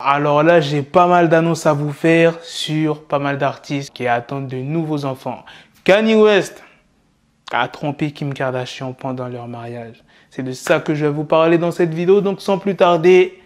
Alors là, j'ai pas mal d'annonces à vous faire sur pas mal d'artistes qui attendent de nouveaux enfants. Kanye West a trompé Kim Kardashian pendant leur mariage. C'est de ça que je vais vous parler dans cette vidéo, donc sans plus tarder,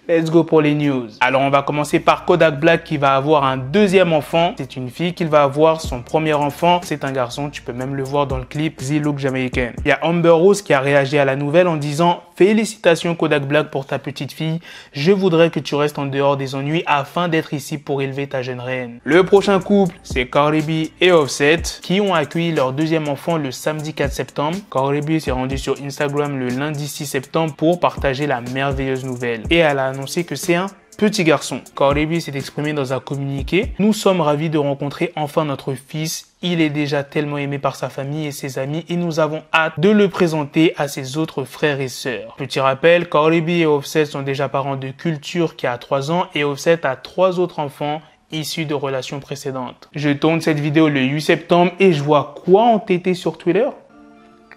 let's go pour les news. Alors on va commencer par Kodak Black qui va avoir un deuxième enfant. C'est une fille qui va avoir son premier enfant. C'est un garçon, tu peux même le voir dans le clip The Look Jamaican. Il y a Amber Rose qui a réagi à la nouvelle en disant « Félicitations Kodak Black pour ta petite fille. Je voudrais que tu restes en dehors des ennuis afin d'être ici pour élever ta jeune reine. » Le prochain couple, c'est Cardi B et Offset qui ont accueilli leur deuxième enfant le samedi 4 septembre. Cardi B s'est rendue sur Instagram le lundi 6 septembre pour partager la merveilleuse nouvelle. Et elle a annoncé que c'est un petit garçon. Cardi B s'est exprimé dans un communiqué. « Nous sommes ravis de rencontrer enfin notre fils. Il est déjà tellement aimé par sa famille et ses amis et nous avons hâte de le présenter à ses autres frères et sœurs. » Petit rappel, Cardi B et Offset sont déjà parents de Culture qui a 3 ans et Offset a 3 autres enfants issus de relations précédentes. Je tourne cette vidéo le 8 septembre et je vois quoi entêter sur Twitter?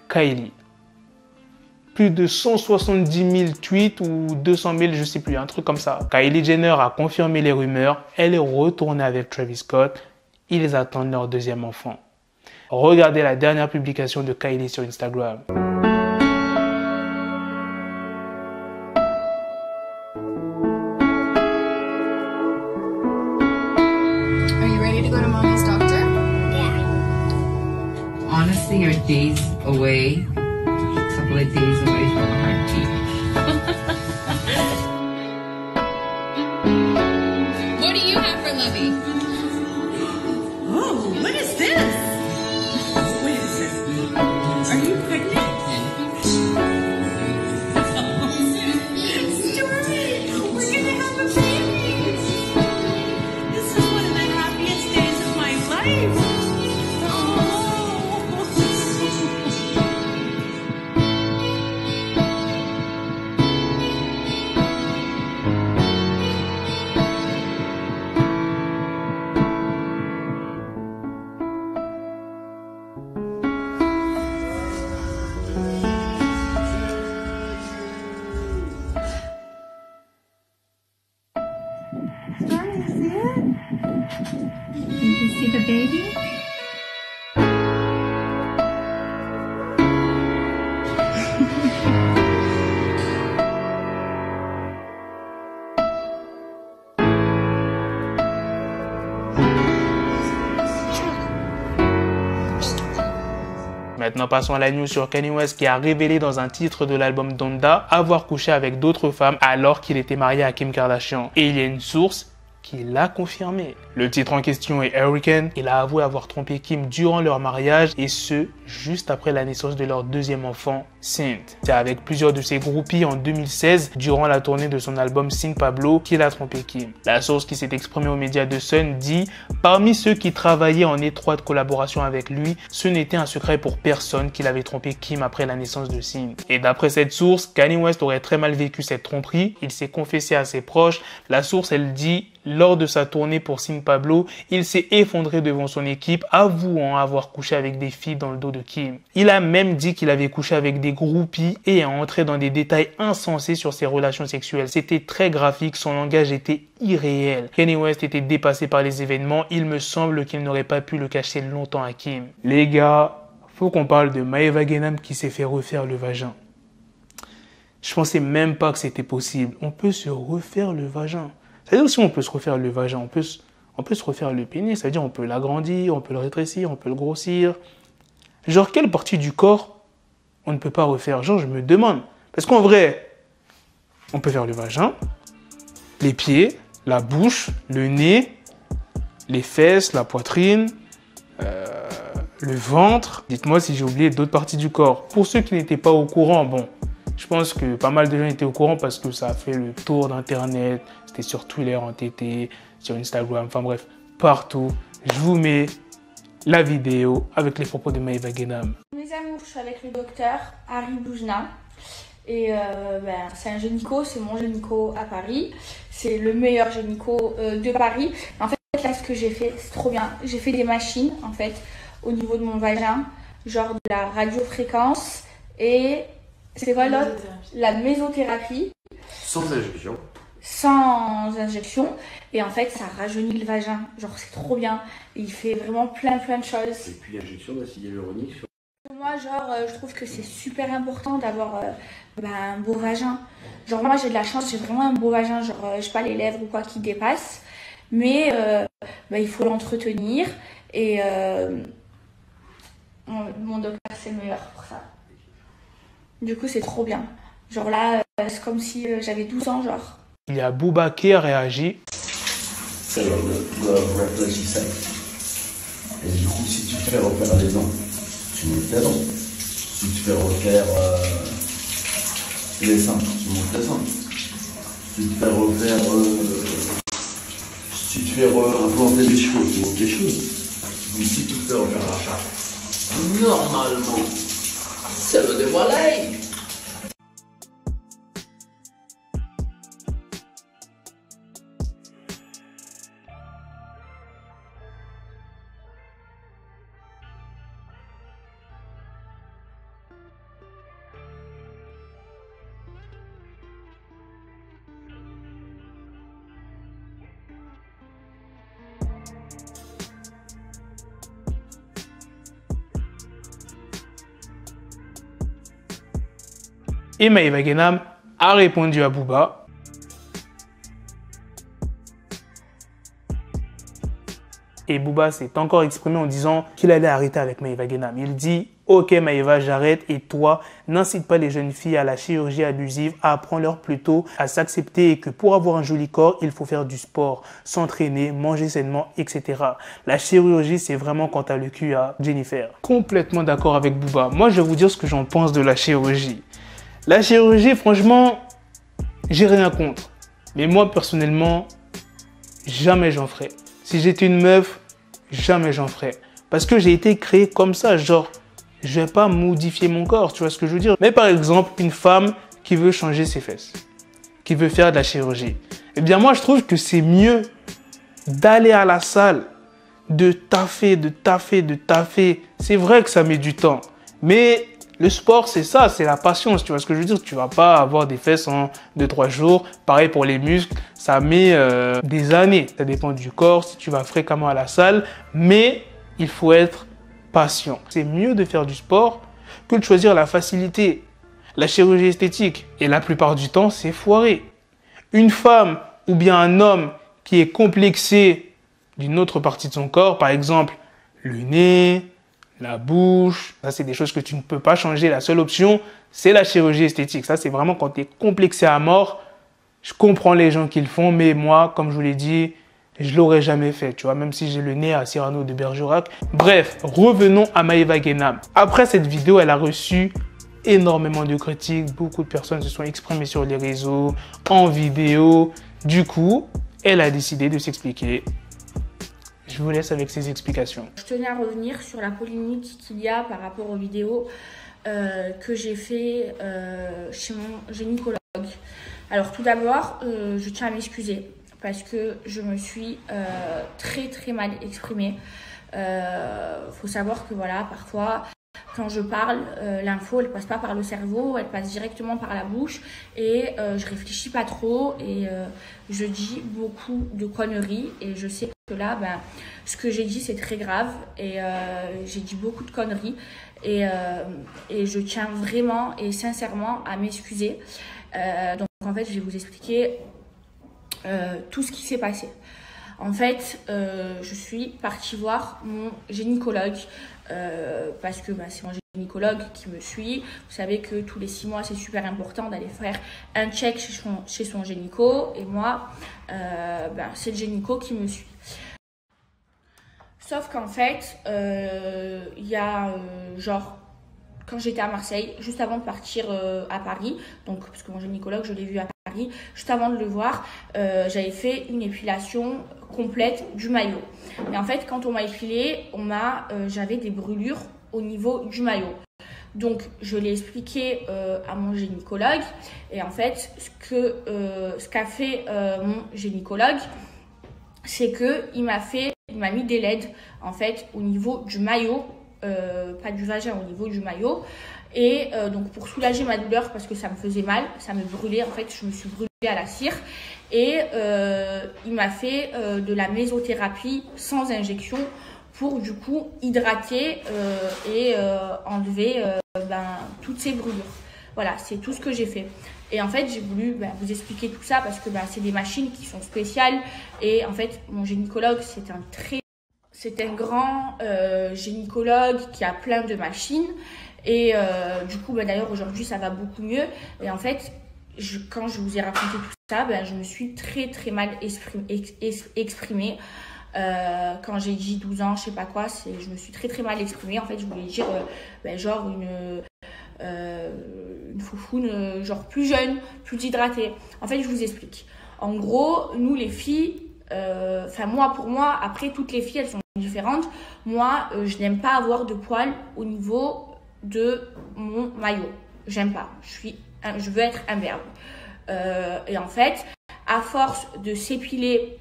Kylie. Plus de 170 000 tweets ou 200 000, je sais plus, un truc comme ça. Kylie Jenner a confirmé les rumeurs. Elle est retournée avec Travis Scott. Ils attendent leur deuxième enfant. Regardez la dernière publication de Kylie sur Instagram. Are you ready to go to mommy's doctor? Yeah. Honestly, you're days away. Couple of days away from a heartbeat. What do you have for Lovey? Oh, what is this? What is this? Are you pregnant? Stormy, we're gonna have a baby. This is one of the happiest days of my life. Did you see the baby? Maintenant, passons à la news sur Kanye West qui a révélé dans un titre de l'album Donda avoir couché avec d'autres femmes alors qu'il était marié à Kim Kardashian. Et il y a une source qui l'a confirmé. Le titre en question est Hurricane. Il a avoué avoir trompé Kim durant leur mariage et ce, juste après la naissance de leur deuxième enfant, Synth. C'est avec plusieurs de ses groupies en 2016, durant la tournée de son album Sin Pablo, qu'il a trompé Kim. La source qui s'est exprimée aux médias de Sun dit « Parmi ceux qui travaillaient en étroite collaboration avec lui, ce n'était un secret pour personne qu'il avait trompé Kim après la naissance de Synth. » Et d'après cette source, Kanye West aurait très mal vécu cette tromperie. Il s'est confessé à ses proches. La source, elle dit « Lors de sa tournée pour Sin Pablo, il s'est effondré devant son équipe, avouant avoir couché avec des filles dans le dos de Kim. Il a même dit qu'il avait couché avec des groupies et a entré dans des détails insensés sur ses relations sexuelles. C'était très graphique, son langage était irréel. Kanye West était dépassé par les événements, il me semble qu'il n'aurait pas pu le cacher longtemps à Kim. Les gars, faut qu'on parle de Maeva Guénam qui s'est fait refaire le vagin. Je pensais même pas que c'était possible. On peut se refaire le vagin. C'est-à-dire aussi on peut se refaire le vagin, on peut se refaire le pénis, c'est-à-dire on peut l'agrandir, on peut le rétrécir, on peut le grossir. Genre, quelle partie du corps on ne peut pas refaire? Genre, je me demande. Parce qu'en vrai, on peut faire le vagin, les pieds, la bouche, le nez, les fesses, la poitrine, le ventre. Dites-moi si j'ai oublié d'autres parties du corps. Pour ceux qui n'étaient pas au courant, bon, je pense que pas mal de gens étaient au courant parce que ça a fait le tour d'Internet. C'était sur Twitter, en TT, sur Instagram, enfin bref, partout. Je vous mets la vidéo avec les propos de Maeva Guénam. Mes amours, je suis avec le docteur Harry Boujna. Et c'est un gynéco, c'est mon gynéco à Paris. C'est le meilleur gynéco de Paris. En fait, là, ce que j'ai fait, c'est trop bien. J'ai fait des machines, en fait, au niveau de mon vagin. Genre de la radiofréquence et... C'est quoi l'autre? La mésothérapie. Sans injection. sans injection. Et en fait, ça rajeunit le vagin. Genre, c'est trop bien. Il fait vraiment plein de choses. Et puis l'injection d'acide hyaluronique sur... Moi, genre, je trouve que c'est super important d'avoir un beau vagin. Genre, moi, j'ai de la chance, j'ai vraiment un beau vagin. Genre, j'ai pas les lèvres ou quoi qui dépassent. Mais il faut l'entretenir. Et mon docteur, c'est le meilleur pour ça. Du coup, c'est trop bien. Genre là, c'est comme si j'avais 12 ans, genre. Il y a Booba qui a réagi. C'est le réfléchissait. Et du coup, si tu te fais refaire les dents, tu montes tes dents. Si tu fais refaire les seins, tu montes tes seins. Si tu fais refaire... si tu fais implanter les cheveux, tu montes les cheveux. Donc si tu te fais refaire la chatte, normalement, c'est le dévoilé. Et Maeva Guénam a répondu à Booba. Et Booba s'est encore exprimé en disant qu'il allait arrêter avec Maeva Guénam. Il dit « Ok Maeva, j'arrête et toi, n'incite pas les jeunes filles à la chirurgie abusive, apprends-leur plutôt à s'accepter et que pour avoir un joli corps, il faut faire du sport, s'entraîner, manger sainement, etc. La chirurgie, c'est vraiment quand t'as le cul à Jennifer. » Complètement d'accord avec Booba. Moi, je vais vous dire ce que j'en pense de la chirurgie. La chirurgie, franchement, j'ai rien contre. Mais moi, personnellement, jamais j'en ferai. Si j'étais une meuf, jamais j'en ferai. Parce que j'ai été créé comme ça, genre, je vais pas modifier mon corps, tu vois ce que je veux dire. Mais par exemple, une femme qui veut changer ses fesses, qui veut faire de la chirurgie. Eh bien, moi, je trouve que c'est mieux d'aller à la salle, de taffer. C'est vrai que ça met du temps. Mais le sport, c'est ça, c'est la patience, tu vois ce que je veux dire. Tu vas pas avoir des fesses en 2-3 jours. Pareil pour les muscles, ça met des années. Ça dépend du corps, si tu vas fréquemment à la salle. Mais il faut être patient. C'est mieux de faire du sport que de choisir la facilité, la chirurgie esthétique. Et la plupart du temps, c'est foiré. Une femme ou bien un homme qui est complexé d'une autre partie de son corps, par exemple le nez, la bouche, ça c'est des choses que tu ne peux pas changer. La seule option, c'est la chirurgie esthétique. Ça c'est vraiment quand tu es complexé à mort. Je comprends les gens qui le font, mais moi, comme je vous l'ai dit, je l'aurais jamais fait, tu vois, même si j'ai le nez à Cyrano de Bergerac. Bref, revenons à Maeva Guénam. Après cette vidéo, elle a reçu énormément de critiques. Beaucoup de personnes se sont exprimées sur les réseaux, en vidéo. Du coup, elle a décidé de s'expliquer. Je vous laisse avec ses explications. Je tenais à revenir sur la polémique qu'il y a par rapport aux vidéos que j'ai fait chez mon gynécologue. Alors tout d'abord, je tiens à m'excuser parce que je me suis très mal exprimée. Faut savoir que voilà, parfois, quand je parle, l'info, elle passe pas par le cerveau, elle passe directement par la bouche et je réfléchis pas trop et je dis beaucoup de conneries et je sais que là, ce que j'ai dit, c'est très grave et j'ai dit beaucoup de conneries et je tiens vraiment et sincèrement à m'excuser. Donc en fait, je vais vous expliquer tout ce qui s'est passé. En fait, je suis partie voir mon gynécologue parce que c'est mon gynécologue qui me suit. Vous savez que tous les 6 mois, c'est super important d'aller faire un check chez son gynéco. Et moi, c'est le gynéco qui me suit. Sauf qu'en fait, il y a quand j'étais à Marseille, juste avant de partir à Paris, donc parce que mon gynécologue, je l'ai vu à Paris, juste avant de le voir, j'avais fait une épilation complète du maillot. Et en fait, quand on m'a épilé, j'avais des brûlures au niveau du maillot. Donc, je l'ai expliqué à mon gynécologue. Et en fait, ce qu'a fait mon gynécologue, c'est qu'il m'a mis des LED en fait au niveau du maillot. Pas du vagin, au niveau du maillot et donc pour soulager ma douleur parce que ça me faisait mal, ça me brûlait en fait, je me suis brûlée à la cire et il m'a fait de la mésothérapie sans injection pour du coup hydrater et enlever toutes ces brûlures. Voilà, c'est tout ce que j'ai fait. Et en fait, j'ai voulu vous expliquer tout ça parce que c'est des machines qui sont spéciales. Et en fait, mon gynécologue, c'est un grand gynécologue qui a plein de machines. Et du coup, d'ailleurs, aujourd'hui, ça va beaucoup mieux. Et en fait, quand je vous ai raconté tout ça, je me suis très très mal exprimée. Quand j'ai dit 12 ans, je sais pas quoi, je me suis très très mal exprimée. En fait, je voulais dire genre une foufoune genre plus jeune, plus hydratée. En fait, je vous explique. En gros, nous les filles, pour moi, après toutes les filles elles sont différentes. Moi, je n'aime pas avoir de poils au niveau de mon maillot. J'aime pas. Je veux être imberbe. Et en fait, à force de s'épiler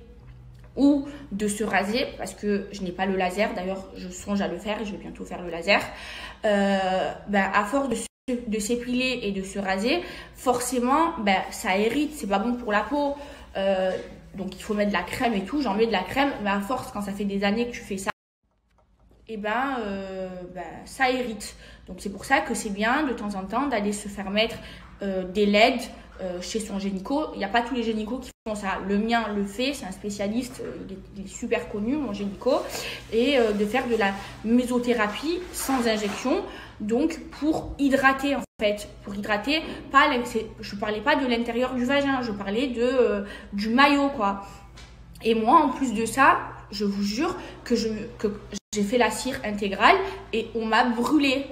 ou de se raser, parce que je n'ai pas le laser, d'ailleurs je songe à le faire et je vais bientôt faire le laser, à force de s'épiler et de se raser, forcément ça hérite, c'est pas bon pour la peau, donc il faut mettre de la crème et tout, j'en mets de la crème, mais à force quand ça fait des années que tu fais ça, et ça hérite. Donc c'est pour ça que c'est bien de temps en temps d'aller se faire mettre des LED chez son gynéco. Il n'y a pas tous les gynécos qui font ça. Le mien le fait, c'est un spécialiste, il est super connu, mon gynéco, et de faire de la mésothérapie sans injection, donc pour hydrater en fait, pour hydrater, je parlais pas de l'intérieur du vagin, je parlais du maillot quoi. Et moi en plus de ça, je vous jure que j'ai fait la cire intégrale et on m'a brûlée.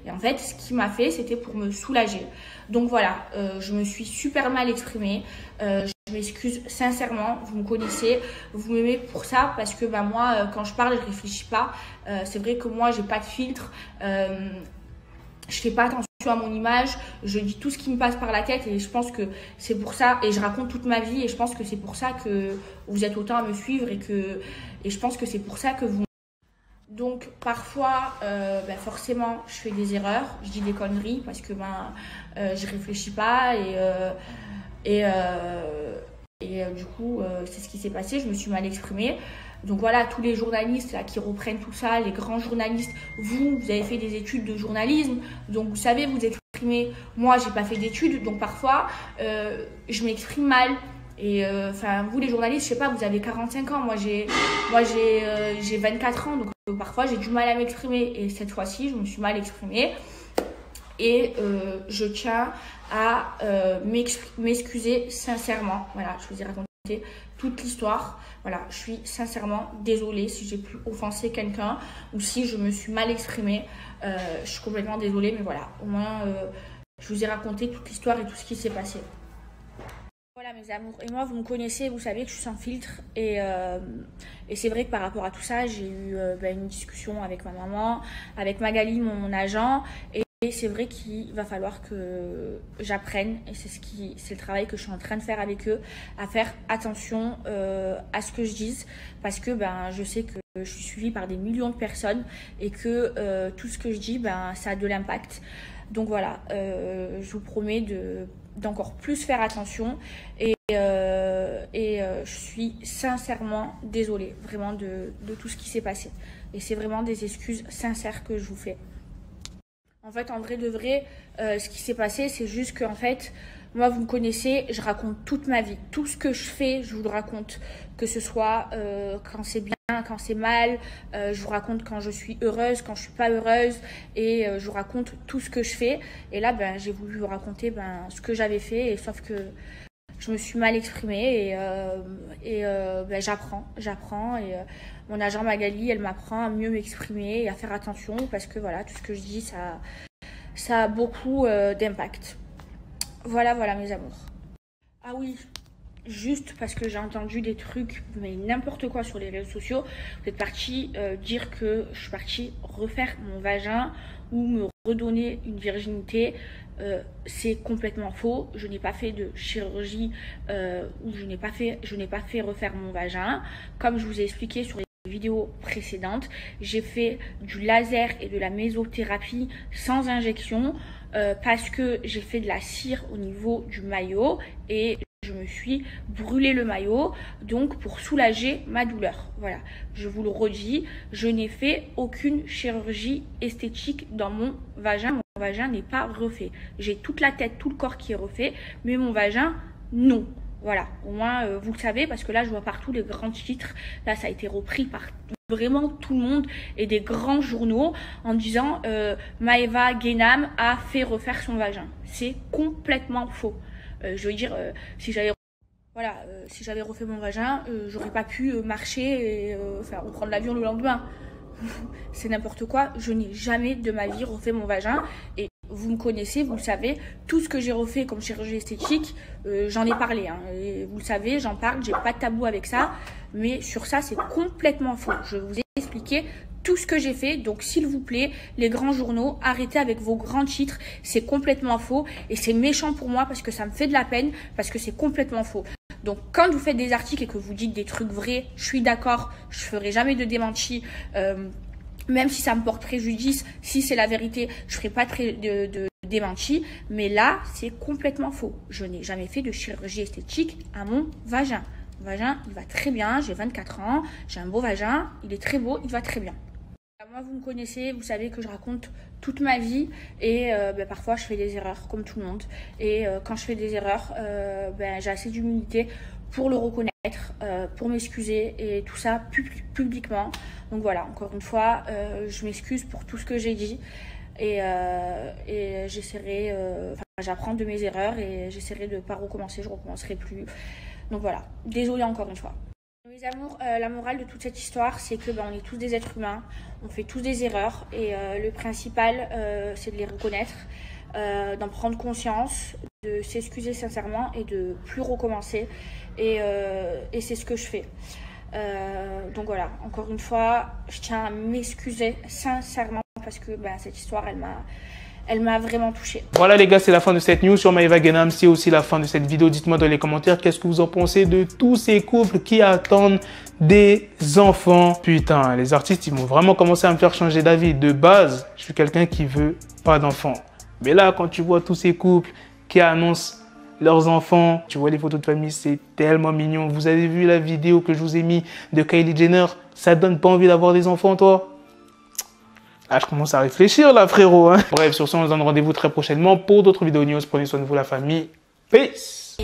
Et en fait, ce qu'il m'a fait, c'était pour me soulager. Donc voilà, je me suis super mal exprimée. Je m'excuse sincèrement, vous me connaissez, vous m'aimez pour ça parce que moi, quand je parle, je réfléchis pas. C'est vrai que moi, j'ai pas de filtre. Je fais pas attention à mon image. Je dis tout ce qui me passe par la tête et je pense que c'est pour ça. Et je raconte toute ma vie et je pense que c'est pour ça que vous êtes autant à me suivre et je pense que c'est pour ça que vous. Donc parfois, forcément, je fais des erreurs, je dis des conneries parce que je réfléchis pas et du coup, c'est ce qui s'est passé, je me suis mal exprimée. Donc voilà, tous les journalistes là, qui reprennent tout ça, les grands journalistes, vous avez fait des études de journalisme, donc vous savez vous exprimez. Moi, j'ai pas fait d'études, donc parfois, je m'exprime mal. Et vous les journalistes, je sais pas, vous avez 45 ans, moi j'ai 24 ans, donc parfois j'ai du mal à m'exprimer. Et cette fois-ci, je me suis mal exprimée. Et je tiens à m'excuser sincèrement. Voilà, je vous ai raconté toute l'histoire. Voilà, je suis sincèrement désolée si j'ai pu offenser quelqu'un ou si je me suis mal exprimée. Je suis complètement désolée, mais voilà, au moins je vous ai raconté toute l'histoire et tout ce qui s'est passé. Voilà mes amours, et moi vous me connaissez, vous savez que je suis sans filtre et c'est vrai que par rapport à tout ça j'ai eu une discussion avec ma maman, avec Magali mon agent et c'est vrai qu'il va falloir que j'apprenne et c'est le travail que je suis en train de faire avec eux, à faire attention à ce que je dise parce que je sais que je suis suivie par des millions de personnes et que tout ce que je dis ça a de l'impact. Donc voilà, je vous promets d'encore plus faire attention et je suis sincèrement désolée vraiment de tout ce qui s'est passé et c'est vraiment des excuses sincères que je vous fais. En fait, en vrai de vrai, ce qui s'est passé, c'est juste que en fait, moi, vous me connaissez, je raconte toute ma vie. Tout ce que je fais, je vous le raconte. Que ce soit quand c'est bien, quand c'est mal. Je vous raconte quand je suis heureuse, quand je suis pas heureuse. Et je vous raconte tout ce que je fais. Et là, j'ai voulu vous raconter ce que j'avais fait. Et sauf que je me suis mal exprimée. Et j'apprends. Et mon agent Magali, elle m'apprend à mieux m'exprimer et à faire attention. Parce que voilà, tout ce que je dis, ça a beaucoup d'impact. Voilà mes amours. Ah oui, juste parce que j'ai entendu des trucs, mais n'importe quoi sur les réseaux sociaux, vous êtes partis dire que je suis partie refaire mon vagin ou me redonner une virginité. C'est complètement faux. Je n'ai pas fait de chirurgie ou je n'ai pas fait refaire mon vagin. Comme je vous ai expliqué sur les vidéos précédentes, j'ai fait du laser et de la mésothérapie sans injection parce que j'ai fait de la cire au niveau du maillot et je me suis brûlé le maillot, donc pour soulager ma douleur. Voilà, je vous le redis, je n'ai fait aucune chirurgie esthétique dans mon vagin. Mon vagin n'est pas refait. J'ai toute la tête, tout le corps qui est refait, mais mon vagin, non. Voilà, au moins vous le savez, parce que là je vois partout les grands titres. Là ça a été repris par vraiment tout le monde et des grands journaux en disant Maeva Guénam a fait refaire son vagin. C'est complètement faux. Je veux dire, si j'avais refait mon vagin, j'aurais pas pu marcher et ou prendre l'avion le lendemain. C'est n'importe quoi. Je n'ai jamais de ma vie refait mon vagin. Et vous me connaissez, vous le savez, tout ce que j'ai refait comme chirurgie esthétique, j'en ai parlé. Hein, et vous le savez, j'en parle, j'ai pas de tabou avec ça. Mais sur ça, c'est complètement faux. Je vous ai expliqué tout ce que j'ai fait. Donc, s'il vous plaît, les grands journaux, arrêtez avec vos grands titres. C'est complètement faux. Et c'est méchant pour moi parce que ça me fait de la peine, parce que c'est complètement faux. Donc, quand vous faites des articles et que vous dites des trucs vrais, je suis d'accord, je ferai jamais de démenti. Même si ça me porte préjudice, si c'est la vérité, je ferai pas de démenti. Mais là, c'est complètement faux. Je n'ai jamais fait de chirurgie esthétique à mon vagin. Mon vagin, il va très bien, j'ai 24 ans, j'ai un beau vagin, il est très beau, il va très bien. Moi, vous me connaissez, vous savez que je raconte toute ma vie et parfois je fais des erreurs comme tout le monde. Et quand je fais des erreurs, j'ai assez d'humilité pour le reconnaître, pour m'excuser et tout ça publiquement. Donc voilà, encore une fois, je m'excuse pour tout ce que j'ai dit et j'essaierai, j'apprends de mes erreurs et j'essaierai de ne pas recommencer, je ne recommencerai plus. Donc voilà, désolée encore une fois. Mes amours, la morale de toute cette histoire, c'est que on est tous des êtres humains, on fait tous des erreurs et le principal, c'est de les reconnaître, d'en prendre conscience, de s'excuser sincèrement et de plus recommencer. Et c'est ce que je fais. Donc voilà, encore une fois, je tiens à m'excuser sincèrement parce que cette histoire, elle m'a vraiment touchée. Voilà les gars, c'est la fin de cette news sur Maeva Guénam. C'est aussi la fin de cette vidéo. Dites-moi dans les commentaires qu'est-ce que vous en pensez de tous ces couples qui attendent des enfants. Putain, les artistes, ils vont vraiment commencer à me faire changer d'avis. De base, je suis quelqu'un qui veut pas d'enfants. Mais là, quand tu vois tous ces couples qui annoncent leurs enfants, tu vois les photos de famille, c'est tellement mignon. Vous avez vu la vidéo que je vous ai mis de Kylie Jenner? Ça donne pas envie d'avoir des enfants, toi? Ah, je commence à réfléchir là, frérot. Hein. Bref, sur ce, on se donne rendez-vous très prochainement pour d'autres vidéos news. Prenez soin de vous, la famille. Peace.